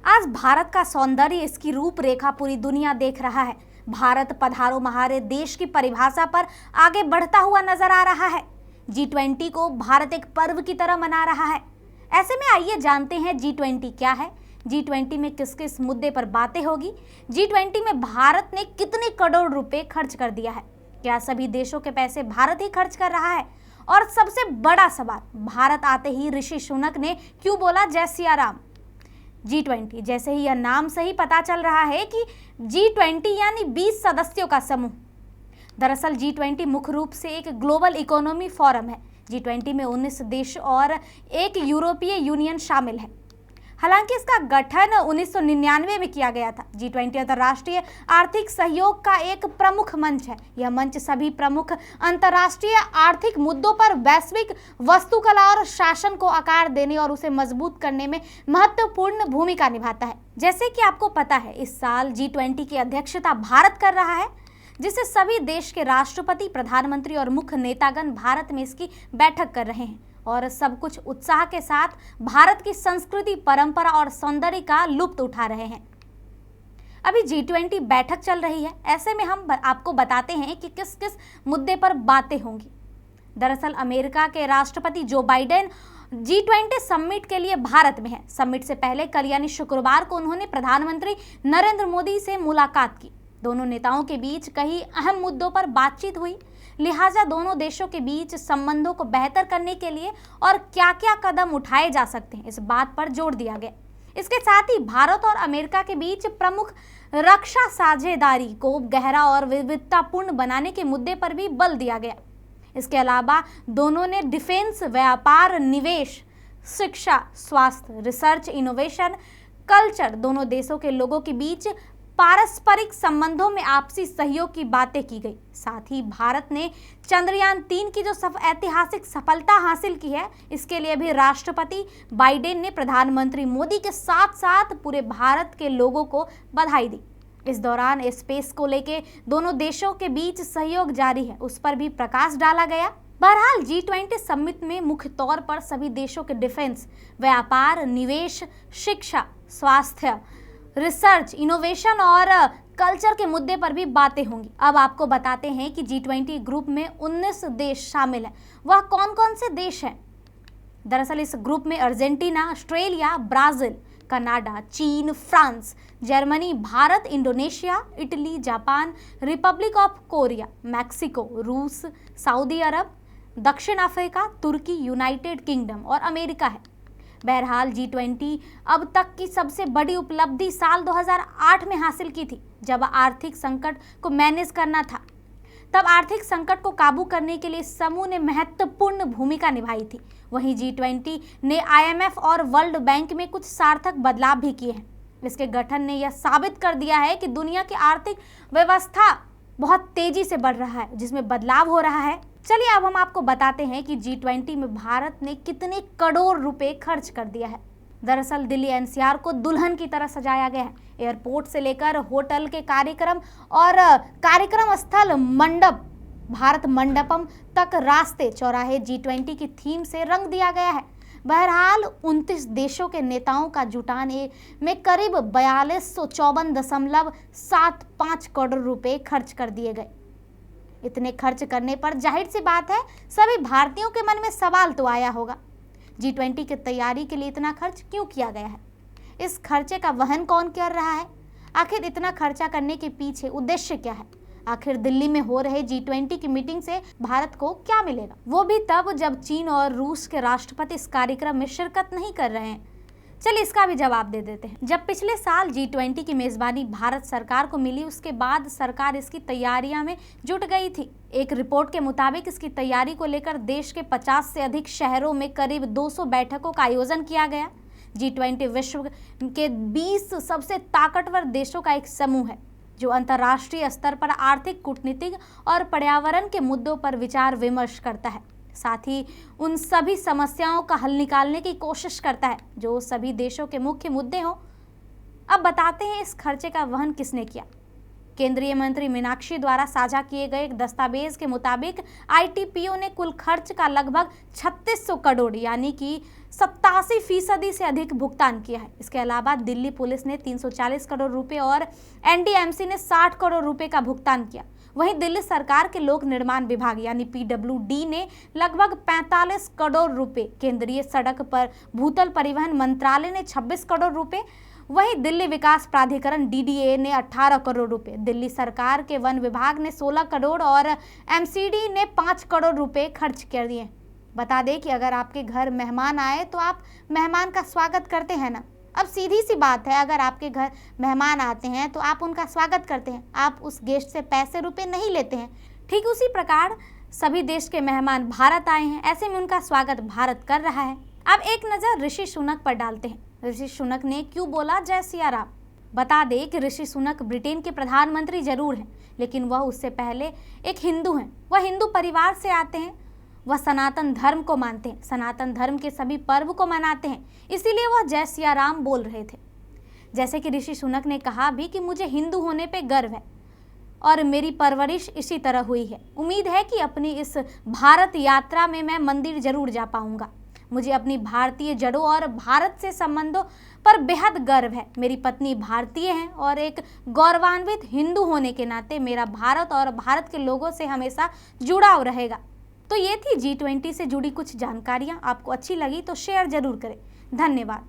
आज भारत का सौंदर्य, इसकी रूपरेखा पूरी दुनिया देख रहा है। भारत पधारो महारे देश की परिभाषा पर आगे बढ़ता हुआ नजर आ रहा है। G20 को भारत एक पर्व की तरह मना रहा है। ऐसे में आइए जानते हैं G20 क्या है, G20 में किस किस मुद्दे पर बातें होगी, G20 में भारत ने कितने करोड़ रुपए खर्च कर दिया है, क्या सभी देशों के पैसे भारत ही खर्च कर रहा है, और सबसे बड़ा सवाल, भारत आते ही ऋषि सुनक ने क्यों बोला जय सिया राम। G20 जैसे ही यह नाम से ही पता चल रहा है कि G20 यानी 20 सदस्यों का समूह। दरअसल G20 मुख्य रूप से एक ग्लोबल इकोनॉमी फोरम है। G20 में 19 देश और एक यूरोपीय यूनियन शामिल है। हालांकि इसका गठन 1999 में किया गया था। G20 अंतर्राष्ट्रीय आर्थिक सहयोग का एक प्रमुख मंच है। यह मंच सभी प्रमुख अंतर्राष्ट्रीय आर्थिक मुद्दों पर वैश्विक वास्तुकला और शासन को आकार देने और उसे मजबूत करने में महत्वपूर्ण भूमिका निभाता है। जैसे कि आपको पता है, इस साल G20 की अध्यक्षता भारत कर रहा है, जिससे सभी देश के राष्ट्रपति, प्रधानमंत्री और मुख्य नेतागण भारत में इसकी बैठक कर रहे हैं और सब कुछ उत्साह के साथ भारत की संस्कृति, परंपरा और सौंदर्य का लुत्फ उठा रहे हैं। अभी G20 बैठक चल रही है, ऐसे में हम आपको बताते हैं कि किस किस मुद्दे पर बातें होंगी। दरअसल अमेरिका के राष्ट्रपति जो बाइडेन G20 समिट के लिए भारत में है। समिट से पहले कल यानी शुक्रवार को उन्होंने प्रधानमंत्री नरेंद्र मोदी से मुलाकात की। दोनों नेताओं के बीच कई अहम मुद्दों पर बातचीत हुई, लिहाजा दोनों देशों के बीच संबंधों को बेहतर करने के लिए और क्या क्या कदम उठाए जा सकते हैं, इस बात पर जोर दिया गया। इसके साथ ही भारत और अमेरिका के बीच प्रमुख रक्षा साझेदारी को गहरा और विविधतापूर्ण बनाने के मुद्दे पर भी बल दिया गया। इसके अलावा दोनों ने डिफेंस, व्यापार, निवेश, शिक्षा, स्वास्थ्य, रिसर्च, इनोवेशन, कल्चर, दोनों देशों के लोगों के बीच पारस्परिक संबंधों में आपसी सहयोग की बातें की गई। साथ ही भारत ने चंद्रयान 3 की जो ऐतिहासिक सफलता हासिल की है, इसके लिए भी राष्ट्रपति बाइडेन ने प्रधानमंत्री मोदी के साथ साथ पूरे भारत के लोगों को बधाई दी। इस दौरान स्पेस को लेकर दोनों देशों के बीच सहयोग जारी है, उस पर भी प्रकाश डाला गया। बहरहाल G20 समिट में मुख्य तौर पर सभी देशों के डिफेंस, व्यापार, निवेश, शिक्षा, स्वास्थ्य, रिसर्च, इनोवेशन और कल्चर के मुद्दे पर भी बातें होंगी। अब आपको बताते हैं कि G20 ग्रुप में 19 देश शामिल हैं। वह कौन कौन से देश हैं? दरअसल इस ग्रुप में अर्जेंटीना, ऑस्ट्रेलिया, ब्राजील, कनाडा, चीन, France, Germany, Bharat, Indonesia, Italy, Japan, Republic of Korea, Mexico, रूस, सऊदी अरब, दक्षिण अफ्रीका, तुर्की, यूनाइटेड किंगडम और अमेरिका है। बहरहाल G20 अब तक की सबसे बड़ी उपलब्धि साल 2008 में हासिल की थी, जब आर्थिक संकट को मैनेज करना था। तब आर्थिक संकट को काबू करने के लिए समूह ने महत्वपूर्ण भूमिका निभाई थी। वहीं G20 ने IMF और वर्ल्ड बैंक में कुछ सार्थक बदलाव भी किए हैं। इसके गठन ने यह साबित कर दिया है कि दुनिया की आर्थिक व्यवस्था बहुत तेजी से बढ़ रहा है, जिसमें बदलाव हो रहा है। चलिए अब हम आपको बताते हैं कि G20 में भारत ने कितने करोड़ रुपए खर्च कर दिया है। दरअसल दिल्ली NCR को दुल्हन की तरह सजाया गया है। एयरपोर्ट से लेकर होटल के कार्यक्रम और कार्यक्रम स्थल, मंडप, भारत मंडपम तक रास्ते, चौराहे G20 की थीम से रंग दिया गया है। बहरहाल 29 देशों के नेताओं का जुटान में करीब 4254.75 करोड़ रुपए खर्च कर दिए गए। इतने खर्च करने पर जाहिर सी बात है सभी भारतीयों के मन में सवाल तो आया होगा, G20 की तैयारी के लिए इतना खर्च क्यों किया गया है? इस खर्चे का वहन कौन कर रहा है? आखिर इतना खर्चा करने के पीछे उद्देश्य क्या है? आखिर दिल्ली में हो रहे G20 की मीटिंग से भारत को क्या मिलेगा, वो भी तब जब चीन और रूस के राष्ट्रपति इस कार्यक्रम में शिरकत नहीं कर रहे हैं। चलिए इसका भी जवाब दे देते हैं। जब पिछले साल G20 की मेजबानी भारत सरकार को मिली, उसके बाद सरकार इसकी तैयारियां में जुट गई थी। एक रिपोर्ट के मुताबिक इसकी तैयारी को लेकर देश के 50 से अधिक शहरों में करीब 200 बैठकों का आयोजन किया गया। G20 विश्व के 20 सबसे ताकतवर देशों का एक समूह है, जो अंतर्राष्ट्रीय स्तर पर आर्थिक, कूटनीतिक और पर्यावरण के मुद्दों पर विचार विमर्श करता है। साथ ही उन सभी समस्याओं का हल निकालने की कोशिश करता है जो सभी देशों के मुख्य मुद्दे हों। अब बताते हैं इस खर्चे का वहन किसने किया। केंद्रीय मंत्री मीनाक्षी द्वारा साझा किए गए एक दस्तावेज के मुताबिक ITPO ने कुल खर्च का लगभग 3600 करोड़ यानी कि 87% से अधिक भुगतान किया है। इसके अलावा दिल्ली पुलिस ने 340 करोड़ रुपए और NDMC ने 60 करोड़ रुपए का भुगतान किया। वहीं दिल्ली सरकार के लोक निर्माण विभाग यानी PWD ने लगभग 45 करोड़ रुपए, केंद्रीय सड़क पर भूतल परिवहन मंत्रालय ने 26 करोड़ रुपए, वहीं दिल्ली विकास प्राधिकरण DDA ने 18 करोड़ रुपए, दिल्ली सरकार के वन विभाग ने 16 करोड़ और MCD ने 5 करोड़ रुपए खर्च कर दिए। बता दें कि अगर आपके घर मेहमान आए तो आप मेहमान का स्वागत करते हैं ना। अब सीधी सी बात है, अगर आपके घर मेहमान आते हैं तो आप उनका स्वागत करते हैं, आप उस गेस्ट से पैसे रुपए नहीं लेते हैं। ठीक उसी प्रकार सभी देश के मेहमान भारत आए हैं, ऐसे में उनका स्वागत भारत कर रहा है। अब एक नज़र ऋषि सुनक पर डालते हैं। ऋषि सुनक ने क्यों बोला जय सिया राम। बता दें कि ऋषि सुनक ब्रिटेन के प्रधानमंत्री जरूर हैं, लेकिन वह उससे पहले एक हिंदू हैं। वह हिंदू परिवार से आते हैं। वह सनातन धर्म को मानते हैं, सनातन धर्म के सभी पर्व को मनाते हैं, इसीलिए वह जय सिया राम बोल रहे थे। जैसे कि ऋषि सुनक ने कहा भी कि मुझे हिंदू होने पे गर्व है और मेरी परवरिश इसी तरह हुई है। उम्मीद है कि अपनी इस भारत यात्रा में मैं मंदिर जरूर जा पाऊंगा। मुझे अपनी भारतीय जड़ों और भारत से संबंधों पर बेहद गर्व है। मेरी पत्नी भारतीय है और एक गौरवान्वित हिंदू होने के नाते मेरा भारत और भारत के लोगों से हमेशा जुड़ाव रहेगा। तो ये थी G20 से जुड़ी कुछ जानकारियाँ। आपको अच्छी लगी तो शेयर जरूर करें। धन्यवाद।